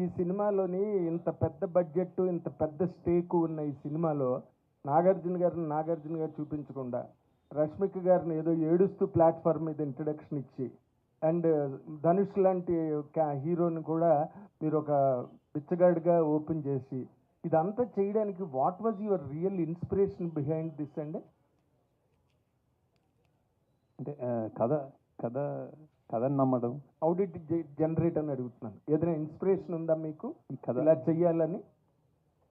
ఈ సినిమాలోని ఇంత పెద్ద బడ్జెట్, ఇంత పెద్ద స్టేక్ ఉన్న ఈ సినిమాలో నాగార్జున గారు చూపించకుండా, రష్మిక గారిని ఏదో ఏడుస్తూ ప్లాట్‌ఫార్మ్ మీద ఇంట్రడక్షన్ ఇచ్చి, అండ్ ధనుష్ లాంటి హీరోని కూడా మీరొక బిచ్చగాడిగా ఓపెన్ చేసి, ఇదంతా చేయడానికి what was your real inspiration behind this అండి? అంటే కథ కథ కథని నమ్మడం. హౌ డిడ్ ఇట్ జనరేట్ అని అడుగుతున్నాను. ఏదైనా ఇన్‌స్పిరేషన్ ఉందా మీకు ఈ కథ ఇలా చెయ్యాలని?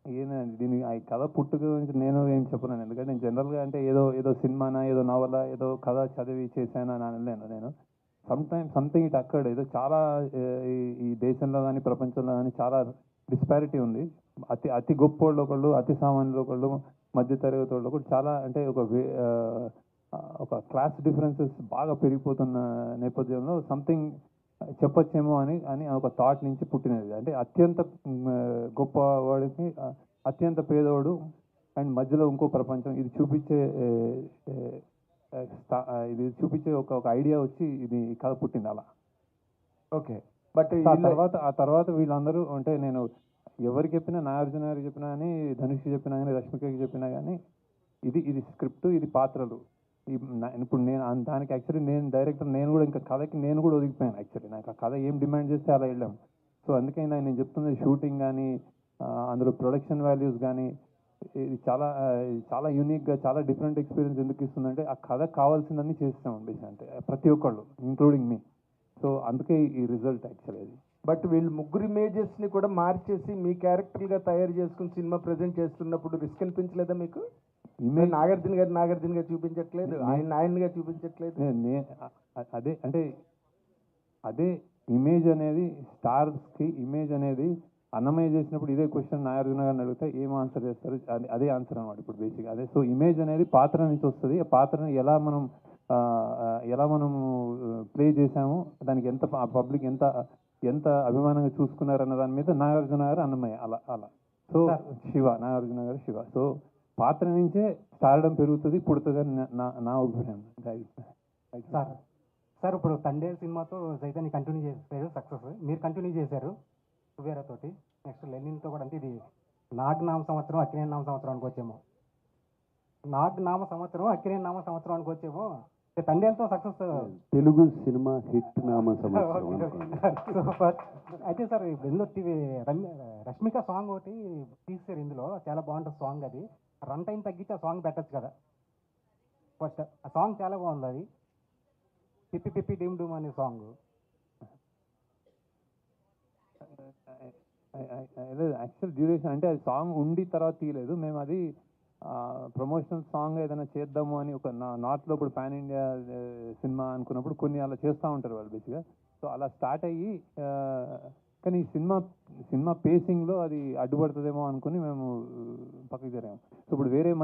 ఏదండి దీని ఈ కథ పుట్టుక గురించి నేను ఏం చెప్పలేను. ఎందుకంటే నేను జనరల్‌గా అంటే ఏదో ఏదో సినిమానా, ఏదో నవలా, ఏదో కథ చదివి చేశానా అని అనలేను నేను. Something it occurred. ఏదో చాలా ఈ ఈ దేశంలో గానీ, ప్రపంచంలో గానీ చాలా డిస్పారిటీ ఉంది. అతి అతి గొప్పోళ్ళు ఒకళ్ళు, అతి సామాన్యులు ఒకళ్ళు, మధ్య తరగతి వాళ్ళు ఒకళ్ళు, చాలా అంటే ఒక క్లాస్ డిఫరెన్సెస్ బాగా పెరిగిపోతున్న నేపథ్యంలో సంథింగ్ చెప్పొచ్చేమో అని అని ఒక థాట్ నుంచి పుట్టినది. అంటే అత్యంత గొప్ప వాడికి అత్యంత పేదవాడు అండ్ మధ్యలో ఇంకో ప్రపంచం, ఇది చూపించే ఒక ఐడియా వచ్చి ఇది కథ పుట్టింది అలా. ఓకే. బట్ ఆ తర్వాత వీళ్ళందరూ అంటే నేను ఎవరికి చెప్పినా, నాగార్జున గారికి చెప్పినా కానీ, ధనుష్ చెప్పినా కానీ, రష్మికకి చెప్పినా కానీ ఇది స్క్రిప్ట్, ఇది పాత్రలు. ఇప్పుడు నేను దానికి యాక్చువల్లీ నేను డైరెక్టర్, నేను కూడా ఇంకా కథకి నేను కూడా ఒదిగిపోయాను. యాక్చువల్లీ నాకు ఆ కథ ఏం డిమాండ్ చేస్తే అలా వెళ్ళాం. సో అందుకే నేను చెప్తుంది షూటింగ్ కానీ, అందులో ప్రొడక్షన్ వాల్యూస్ కానీ, ఇది చాలా యూనిక్గా, చాలా డిఫరెంట్ ఎక్స్పీరియన్స్ ఎందుకు ఇస్తుందంటే ఆ కథ కావాల్సిందని చేస్తాం బేసిక్, అంటే ప్రతి ఒక్కళ్ళు ఇంక్లూడింగ్ మీ. సో అందుకే ఈ రిజల్ట్ యాక్చువల్లీ అది. బట్ వీళ్ళు ముగ్గురు ఇమేజెస్ని కూడా మార్చేసి మీ క్యారెక్టర్గా తయారు చేసుకుని సినిమా ప్రజెంట్ చేస్తున్నప్పుడు రిస్క్ అనిపించలేదా మీకు? ఇమేజ్ నాగార్జున గారు చూపించట్లేదు, ఆయనగా చూపించట్లేదు. అదే అంటే అదే ఇమేజ్ అనేది, స్టార్స్కి ఇమేజ్ అనేది అన్నమయ్య చేసినప్పుడు ఇదే క్వశ్చన్ నాగార్జున గారిని అడిగితే ఏం ఆన్సర్ చేస్తారు, అదే ఆన్సర్ అనమాట ఇప్పుడు బేసిక్ అదే. సో ఇమేజ్ అనేది పాత్ర నుంచి వస్తుంది. ఆ పాత్రని ఎలా మనం ప్లే చేసాము, దానికి ఎంత పబ్లిక్ ఎంత అభిమానంగా చూసుకున్నారన్న దాని మీద నాగార్జున గారు, అన్నమయ్య అలా. సో నాగార్జున గారు శివ. సో పాత్ర నుంచే స్టార్డమ్ పెరుగుతుంది, పుడుతుందని నా అభిప్రాయం. సార్ ఇప్పుడు తండేల్ సినిమాతో చైతన్య కంటిన్యూ చేశారు, సక్సెస్. మీరు కంటిన్యూ చేశారు కుబేరాతోటి, నెక్స్ట్ లెనిన్తో కూడా. అంటే ఇది నామ సంవత్సరం అక్కినేని నామ సంవత్సరం అనుకోవచ్చేమో. నామ సంవత్సరం అక్కినేని నామ సంవత్సరం అనుకోవచ్చేమో. తండేల్తో సక్సెస్. తెలుగు సినిమా హిట్ నామ సంవత్సరం. సూపర్. అయితే సార్ ఇందులో రష్మిక సాంగ్ ఒకటి తీసారు, ఇందులో చాలా బాగుంటుంది సాంగ్. అది రన్ టైం తగ్గించి ఆ సాంగ్ పెట్టచ్చు కదా. ఫస్ట్ ఆ సాంగ్ చాలా బాగుంది. అది పిప్పి పిప్పి డీమ్ డూమ్ అనే సాంగ్. యాక్చువల్ డ్యూరేషన్ అంటే అది సాంగ్ ఉండి తర్వాత తీయలేదు మేము. అది ప్రమోషనల్ సాంగ్ ఏదైనా చేద్దాము అని ఒక నార్త్లో ఇప్పుడు పాన్ ఇండియా సినిమా అనుకున్నప్పుడు కొన్ని అలా చేస్తూ ఉంటారు వాళ్ళు బేసిక్గా. సో అలా స్టార్ట్ అయ్యి కానీ సినిమా పేసింగ్లో అది అడ్డుపడుతుందేమో అనుకుని మేము పక్కకి జరిగాము. సో ఇప్పుడు వేరే మంచి